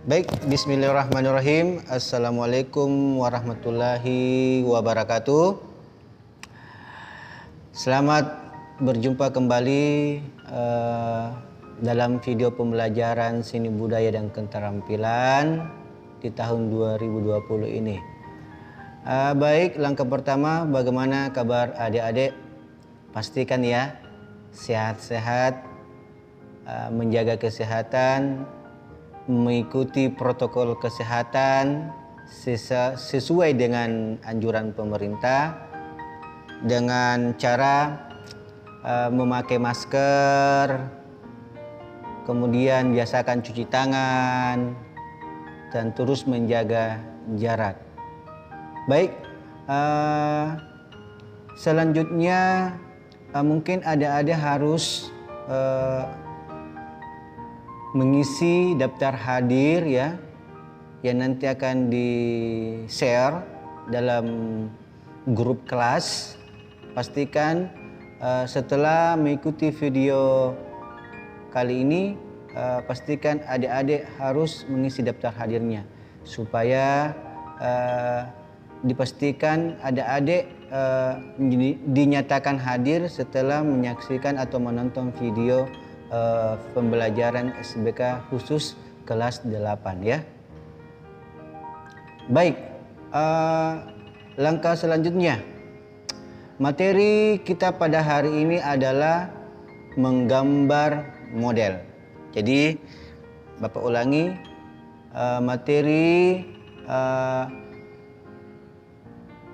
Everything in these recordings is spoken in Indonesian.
Baik, bismillahirrahmanirrahim. Assalamualaikum warahmatullahi wabarakatuh. Selamat berjumpa kembali dalam video pembelajaran seni budaya dan keterampilan di tahun 2020 ini. Baik, langkah pertama, bagaimana kabar adik-adik? Pastikan ya, sehat-sehat, menjaga kesehatan, mengikuti protokol kesehatan sesuai dengan anjuran pemerintah dengan cara memakai masker, kemudian biasakan cuci tangan dan terus menjaga jarak. Baik, selanjutnya mungkin adik-adik harus mengisi daftar hadir ya, yang nanti akan di-share dalam grup kelas. Pastikan setelah mengikuti video kali ini, pastikan adik-adik harus mengisi daftar hadirnya supaya dipastikan adik-adik dinyatakan hadir setelah menyaksikan atau menonton video pembelajaran SBK khusus kelas 8 ya. Baik, langkah selanjutnya, materi kita pada hari ini adalah menggambar model. Jadi Bapak ulangi, materi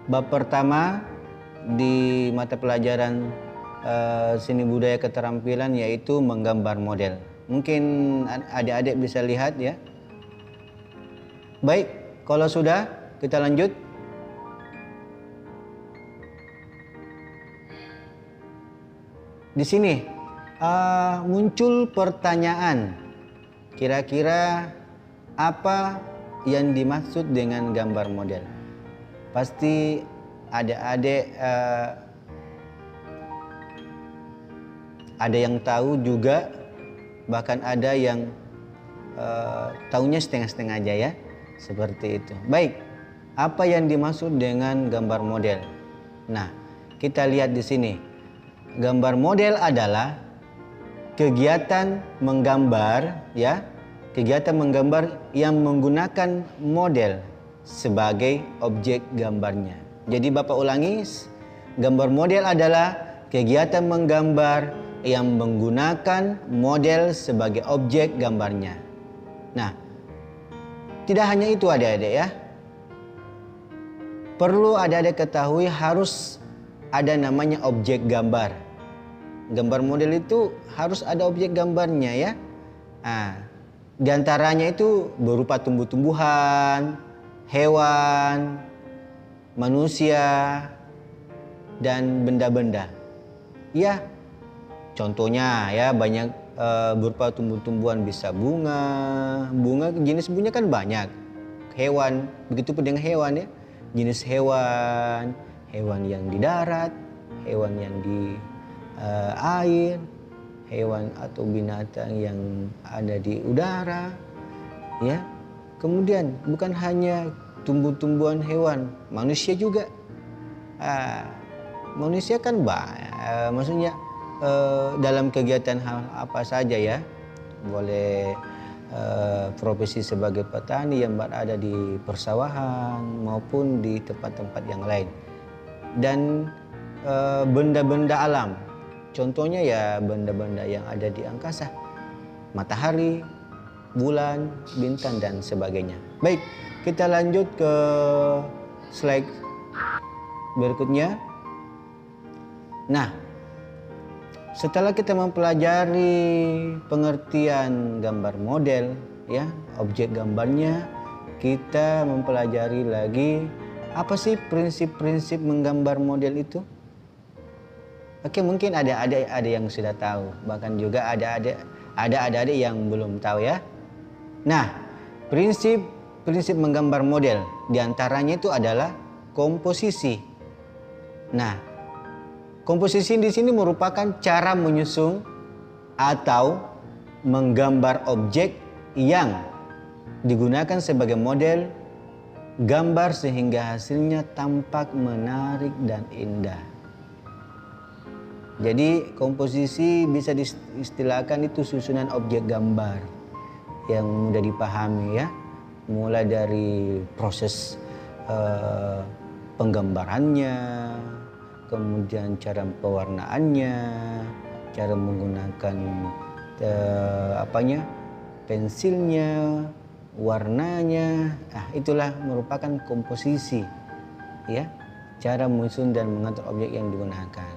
bab pertama di mata pelajaran seni budaya keterampilan yaitu menggambar model. Mungkin adik-adik bisa lihat ya. Baik, kalau sudah kita lanjut. Di sini muncul pertanyaan, kira-kira apa yang dimaksud dengan gambar model? Pasti adik-adik ada yang tahu juga, bahkan ada yang tahunya setengah-setengah aja ya, seperti itu. Baik, apa yang dimaksud dengan gambar model? Nah, kita lihat di sini. Gambar model adalah kegiatan menggambar ya, kegiatan menggambar yang menggunakan model sebagai objek gambarnya. Jadi Bapak ulangi, gambar model adalah kegiatan menggambar yang menggunakan model sebagai objek gambarnya. Nah, tidak hanya itu adik-adik ya. Perlu adik-adik ketahui harus ada namanya objek gambar. Gambar model itu harus ada objek gambarnya ya. Nah, di antaranya itu berupa tumbuh-tumbuhan, hewan, manusia, dan benda-benda. Ya, contohnya ya banyak berupa tumbuh-tumbuhan, bisa bunga jenis bunga kan banyak. Hewan, begitu pun dengan hewan ya. Jenis hewan yang di darat, hewan yang di air, hewan atau binatang yang ada di udara ya. Kemudian bukan hanya tumbuh-tumbuhan, hewan, manusia juga. Manusia kan maksudnya dalam kegiatan hal apa saja ya, boleh profesi sebagai petani yang berada di persawahan maupun di tempat-tempat yang lain, dan benda-benda alam, contohnya ya benda-benda yang ada di angkasa, matahari, bulan, bintang, dan sebagainya. Baik, kita lanjut ke slide berikutnya. Nah, setelah kita mempelajari pengertian gambar model ya, objek gambarnya, kita mempelajari lagi apa sih prinsip-prinsip menggambar model itu. Oke, mungkin ada yang sudah tahu, bahkan juga ada adik-adik yang belum tahu ya. Nah, prinsip menggambar model diantaranya itu adalah komposisi. Nah, komposisi di sini merupakan cara menyusun atau menggambar objek yang digunakan sebagai model gambar sehingga hasilnya tampak menarik dan indah. Jadi komposisi bisa diistilahkan itu susunan objek gambar yang mudah dipahami ya. Mulai dari proses penggambarannya, kemudian cara pewarnaannya, cara menggunakan pensilnya, warnanya. Itulah merupakan komposisi ya, cara menyusun dan mengatur objek yang digunakan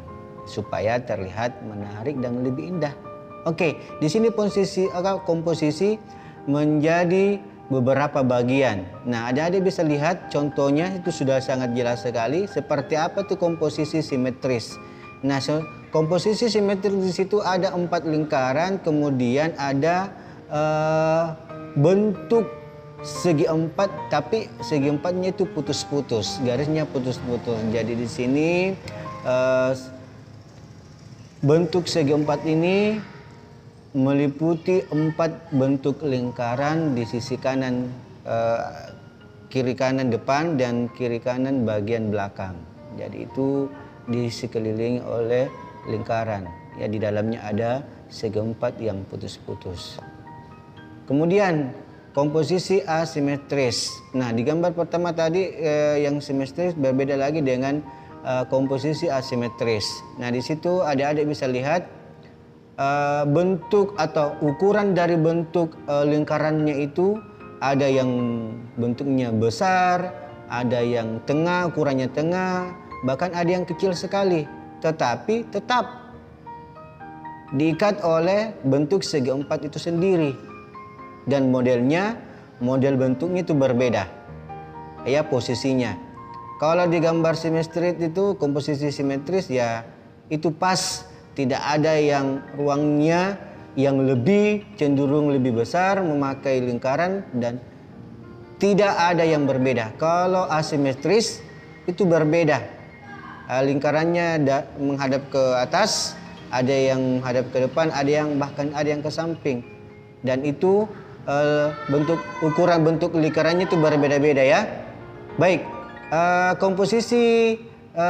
supaya terlihat menarik dan lebih indah. Oke, di sini komposisi menjadi beberapa bagian. Nah, adik-adik bisa lihat contohnya itu sudah sangat jelas sekali seperti apa tuh komposisi simetris. Nah, komposisi simetris di situ ada 4 lingkaran, kemudian ada bentuk segi 4, tapi segi 4-nya itu putus-putus, garisnya putus-putus. Jadi di sini bentuk segi 4 ini meliputi 4 bentuk lingkaran di sisi kanan, kiri kanan depan dan kiri kanan bagian belakang. Jadi itu disekelilingi oleh lingkaran. Ya, di dalamnya ada segi 4 yang putus-putus. Kemudian komposisi asimetris. Nah, di gambar pertama tadi yang simetris berbeda lagi dengan komposisi asimetris. Nah, di situ adik-adik bisa lihat bentuk atau ukuran dari bentuk lingkarannya itu ada yang bentuknya besar, ada yang tengah, ukurannya tengah, bahkan ada yang kecil sekali, tetapi tetap diikat oleh bentuk segi 4 itu sendiri, dan model bentuknya itu berbeda ya, posisinya. Kalau di gambar simetris itu komposisi simetris ya itu pas, tidak ada yang ruangnya yang lebih cenderung lebih besar memakai lingkaran dan tidak ada yang berbeda. Kalau asimetris itu berbeda, lingkarannya menghadap ke atas, ada yang menghadap ke depan, bahkan ada yang ke samping, dan itu bentuk ukuran bentuk lingkarannya itu berbeda-beda ya. Baik, komposisi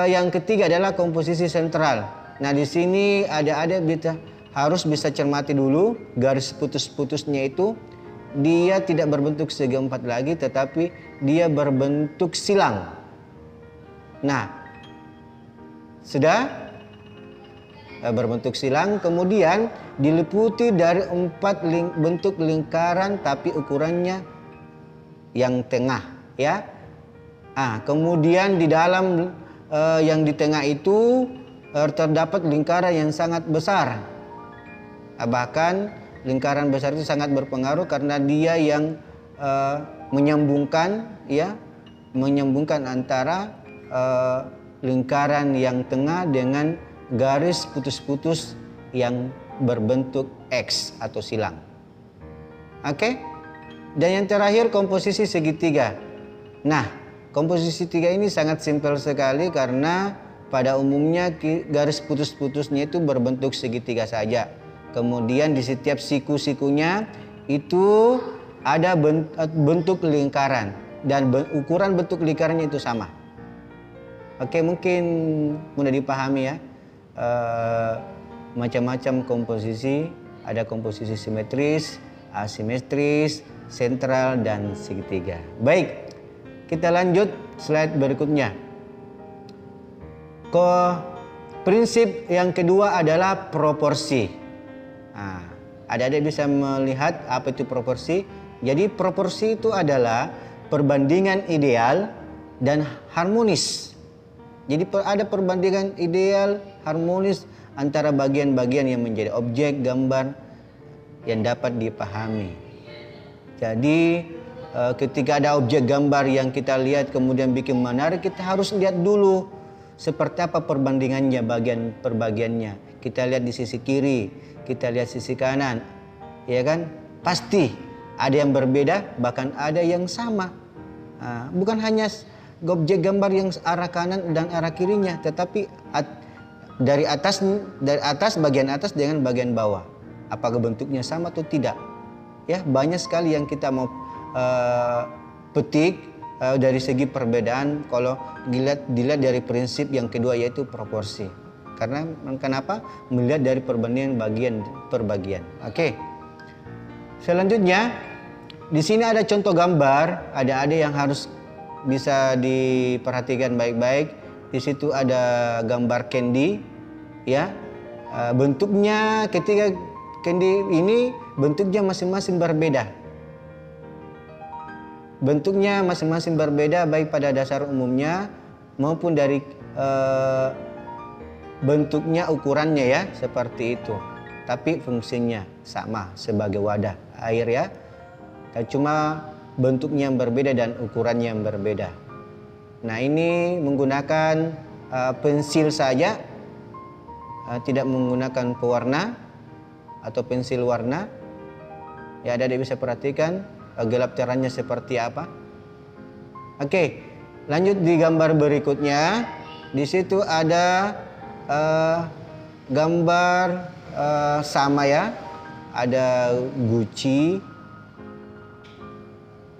yang ketiga adalah komposisi sentral. Nah, di sini ada harus bisa cermati dulu garis putus-putusnya itu dia tidak berbentuk segi 4 lagi, tetapi dia berbentuk silang. Nah, sudah berbentuk silang, kemudian diliputi dari 4 bentuk lingkaran tapi ukurannya yang tengah ya. Kemudian di dalam yang di tengah itu terdapat lingkaran yang sangat besar. Bahkan lingkaran besar itu sangat berpengaruh karena dia yang menyambungkan antara lingkaran yang tengah dengan garis putus-putus yang berbentuk X atau silang. Oke? Dan yang terakhir komposisi segitiga. Nah, komposisi tiga ini sangat simpel sekali karena pada umumnya garis putus-putusnya itu berbentuk segitiga saja. Kemudian di setiap siku-sikunya itu ada bentuk lingkaran dan ukuran bentuk lingkarannya itu sama. Oke, mungkin mudah dipahami ya. Macam-macam komposisi, ada komposisi simetris, asimetris, sentral, dan segitiga. Baik, kita lanjut slide berikutnya. Prinsip yang kedua adalah proporsi. Adik-adik bisa melihat apa itu proporsi. Jadi proporsi itu adalah perbandingan ideal dan harmonis. Jadi ada perbandingan ideal, harmonis antara bagian-bagian yang menjadi objek gambar yang dapat dipahami. Jadi ketika ada objek gambar yang kita lihat kemudian bikin menarik, kita harus lihat dulu seperti apa perbandingannya, bagian per bagiannya. Kita lihat di sisi kiri, kita lihat sisi kanan, ya kan? Pasti ada yang berbeda, bahkan ada yang sama. Bukan hanya objek gambar yang arah kanan dan arah kirinya, tetapi dari atas bagian atas dengan bagian bawah. Apakah bentuknya sama atau tidak? Ya, banyak sekali yang kita mau petik dari segi perbedaan kalau dilihat dari prinsip yang kedua yaitu proporsi. Karena kenapa? Melihat dari perbandingan bagian per bagian. Oke. Selanjutnya di sini ada contoh gambar, ada yang harus bisa diperhatikan baik-baik. Di situ ada gambar candy, ya. Bentuknya ketika candy ini bentuknya masing-masing berbeda. Bentuknya masing-masing berbeda baik pada dasar umumnya maupun dari bentuknya, ukurannya ya, seperti itu. Tapi fungsinya sama sebagai wadah air ya. Cuma bentuknya yang berbeda dan ukurannya yang berbeda. Nah, ini menggunakan pensil saja, tidak menggunakan pewarna atau pensil warna. Ya, ada bisa perhatikan gelap terangnya seperti apa. Oke, lanjut di gambar berikutnya. Di situ ada gambar sama ya, ada guci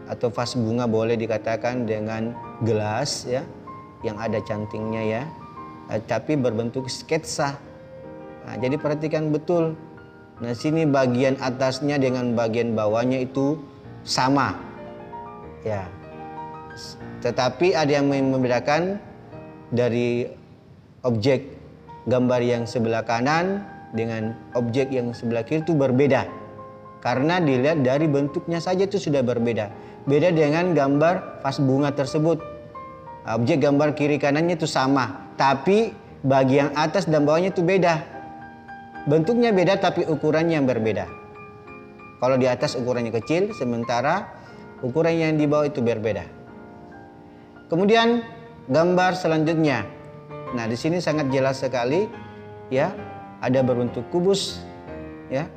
atau vas bunga boleh dikatakan dengan gelas ya, yang ada cantingnya ya, tapi berbentuk sketsa. Nah, jadi perhatikan betul. Nah, sini bagian atasnya dengan bagian bawahnya itu sama ya, tetapi ada yang membedakan dari objek gambar yang sebelah kanan dengan objek yang sebelah kiri itu berbeda. Karena dilihat dari bentuknya saja itu sudah berbeda. Beda dengan gambar vas bunga tersebut. Objek gambar kiri kanannya itu sama, tapi bagian atas dan bawahnya itu beda. Bentuknya beda tapi ukurannya yang berbeda. Kalau di atas ukurannya kecil, sementara ukuran yang di bawah itu berbeda. Kemudian gambar selanjutnya. Nah, di sini sangat jelas sekali ya, ada berbentuk kubus ya,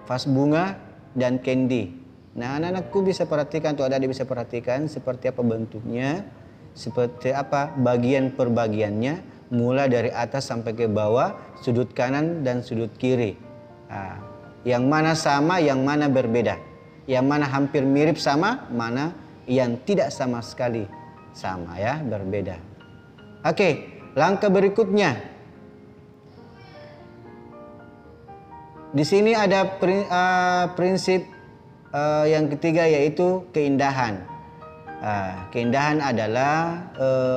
vas bunga dan candy. Nah, anak-anakku bisa perhatikan atau adik-adik bisa perhatikan seperti apa bentuknya, seperti apa bagian per bagiannya, mulai dari atas sampai ke bawah, sudut kanan dan sudut kiri. Nah, yang mana sama, yang mana berbeda, yang mana hampir mirip sama, mana yang tidak sama sekali sama ya, berbeda. Oke, langkah berikutnya. Di sini ada prinsip yang ketiga yaitu keindahan. Keindahan adalah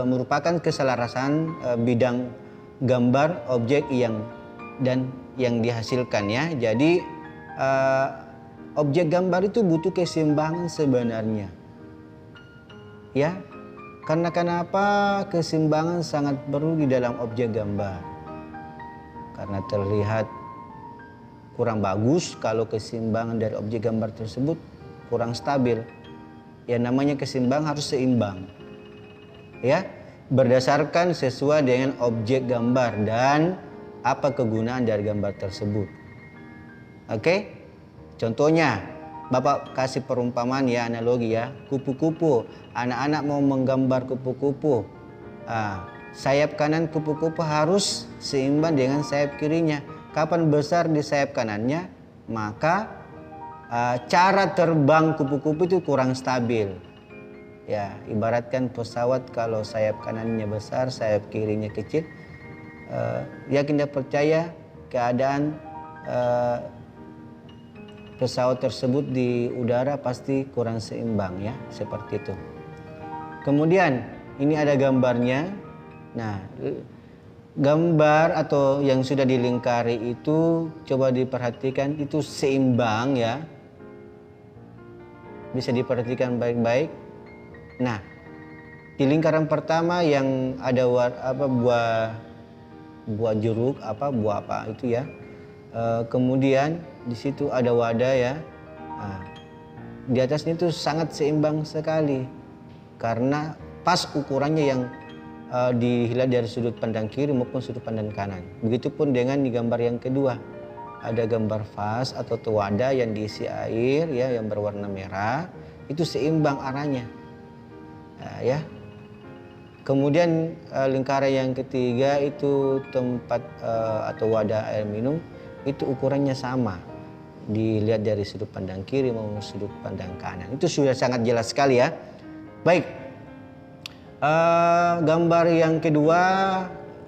merupakan keselarasan bidang gambar objek yang dihasilkan ya. Jadi objek gambar itu butuh keseimbangan sebenarnya. Ya. Karena kenapa keseimbangan sangat perlu di dalam objek gambar? Karena terlihat kurang bagus kalau keseimbangan dari objek gambar tersebut kurang stabil. Ya, namanya keseimbangan harus seimbang. Ya, berdasarkan sesuai dengan objek gambar dan apa kegunaan dari gambar tersebut. Oke? Contohnya, Bapak kasih perumpamaan ya, analogi ya, kupu-kupu. Anak-anak mau menggambar kupu-kupu. Sayap kanan kupu-kupu harus seimbang dengan sayap kirinya. Kapan besar di sayap kanannya, maka cara terbang kupu-kupu itu kurang stabil. Ya, ibaratkan pesawat kalau sayap kanannya besar, sayap kirinya kecil, yakin dan percaya keadaan pesawat tersebut di udara pasti kurang seimbang ya, seperti itu. Kemudian ini ada gambarnya. Nah, gambar atau yang sudah dilingkari itu coba diperhatikan itu seimbang ya. Bisa diperhatikan baik-baik. Nah, di lingkaran pertama yang ada buah jeruk buah apa itu ya. Kemudian di situ ada wadah ya. Nah, di atasnya itu sangat seimbang sekali karena pas ukurannya yang dilihat dari sudut pandang kiri maupun sudut pandang kanan. Begitupun dengan di gambar yang kedua, ada gambar vas atau wadah yang diisi air ya, yang berwarna merah, itu seimbang arahnya. Nah, ya. Kemudian lingkaran yang ketiga itu tempat atau wadah air minum, itu ukurannya sama. dilihat dari sudut pandang kiri maupun sudut pandang kanan. Itu sudah sangat jelas sekali ya. Baik, gambar yang kedua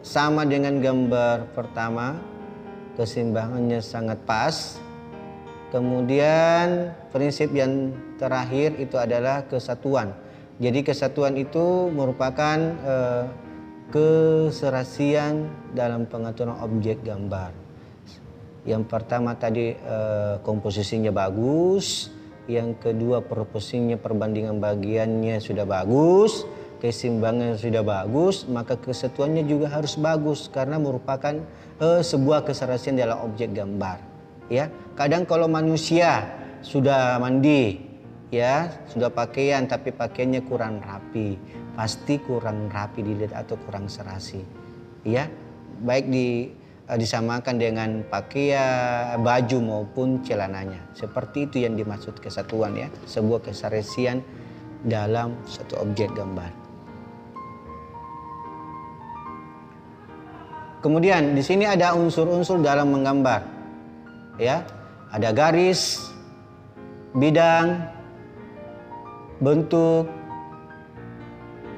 sama dengan gambar pertama, keseimbangannya sangat pas. Kemudian prinsip yang terakhir itu adalah kesatuan. Jadi kesatuan itu merupakan keserasian dalam pengaturan objek gambar. Yang pertama tadi komposisinya bagus, yang kedua proporsinya, perbandingan bagiannya sudah bagus, keseimbangannya sudah bagus, maka kesatuannya juga harus bagus karena merupakan sebuah keserasian dalam objek gambar. Ya, kadang kalau manusia sudah mandi, ya sudah pakaian tapi pakaiannya kurang rapi, pasti kurang rapi dilihat atau kurang serasi. Ya, baik disamakan dengan pakaian, baju maupun celananya. Seperti itu yang dimaksud kesatuan ya, sebuah keserasian dalam satu objek gambar. Kemudian di sini ada unsur-unsur dalam menggambar. Ya, ada garis, bidang, bentuk,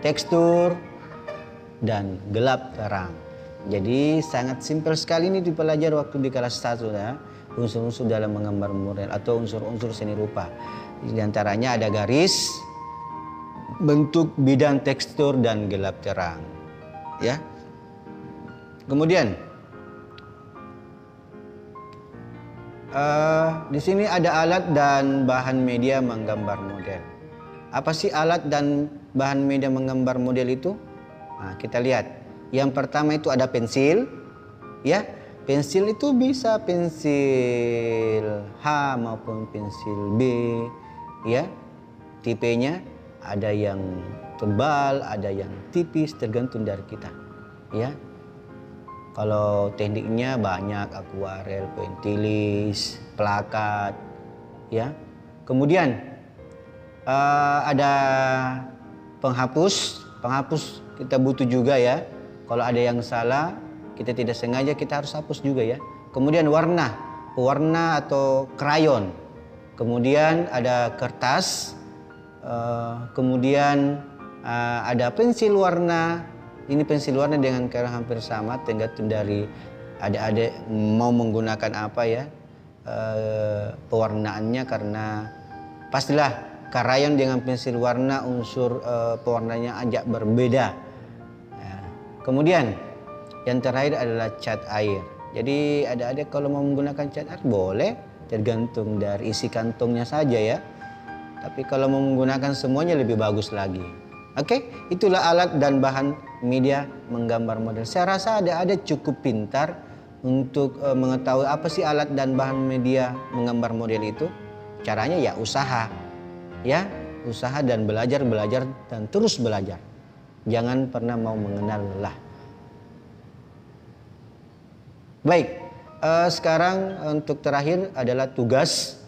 tekstur, dan gelap terang. Jadi sangat simpel sekali ini dipelajari waktu di kelas 1 ya. Unsur-unsur dalam menggambar model atau unsur-unsur seni rupa. Di antaranya ada garis, bentuk, bidang, tekstur, dan gelap terang. Ya. Kemudian di sini ada alat dan bahan media menggambar model. Apa sih alat dan bahan media menggambar model itu? Nah, kita lihat. Yang pertama itu ada pensil, ya. Pensil itu bisa pensil H maupun pensil B, ya. Tipenya ada yang tebal, ada yang tipis, tergantung dari kita, ya. Kalau tekniknya banyak, akuarel, pointilis, plakat, ya. Kemudian ada penghapus. Penghapus kita butuh juga ya. Kalau ada yang salah, kita tidak sengaja kita harus hapus juga ya. Kemudian warna, pewarna atau krayon. Kemudian ada kertas. Kemudian ada pensil warna. Ini pensil warna dengan cara hampir sama, tergantung dari adik-adik mau menggunakan apa ya pewarnaannya, karena pastilah krayon dengan pensil warna unsur pewarnanya agak berbeda. Kemudian yang terakhir adalah cat air. Jadi adik-adik kalau mau menggunakan cat air boleh, tergantung dari isi kantongnya saja ya. Tapi kalau mau menggunakan semuanya lebih bagus lagi. Oke, itulah alat dan bahan media menggambar model. Saya rasa ada cukup pintar untuk mengetahui apa sih alat dan bahan media menggambar model itu. Caranya ya usaha, ya usaha dan belajar dan terus belajar. Jangan pernah mau mengenal lelah. Baik, sekarang untuk terakhir adalah tugas.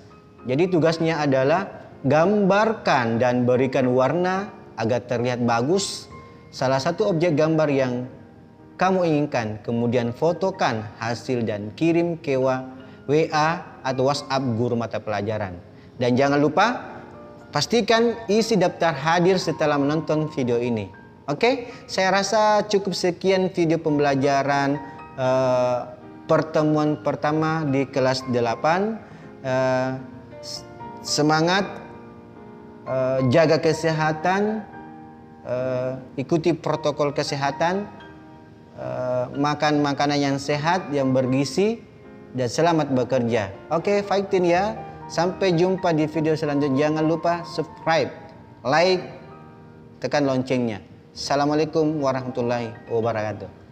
Jadi tugasnya adalah gambarkan dan berikan warna agar terlihat bagus salah satu objek gambar yang kamu inginkan. Kemudian fotokan hasil dan kirim ke WA atau WhatsApp guru mata pelajaran. Dan jangan lupa pastikan isi daftar hadir setelah menonton video ini. Oke, saya rasa cukup sekian video pembelajaran pertemuan pertama di kelas 8. Semangat, jaga kesehatan, ikuti protokol kesehatan, makan makanan yang sehat, yang bergizi, dan selamat bekerja. Oke, fighting ya. Sampai jumpa di video selanjutnya. Jangan lupa subscribe, like, tekan loncengnya. Assalamualaikum warahmatullahi wabarakatuh.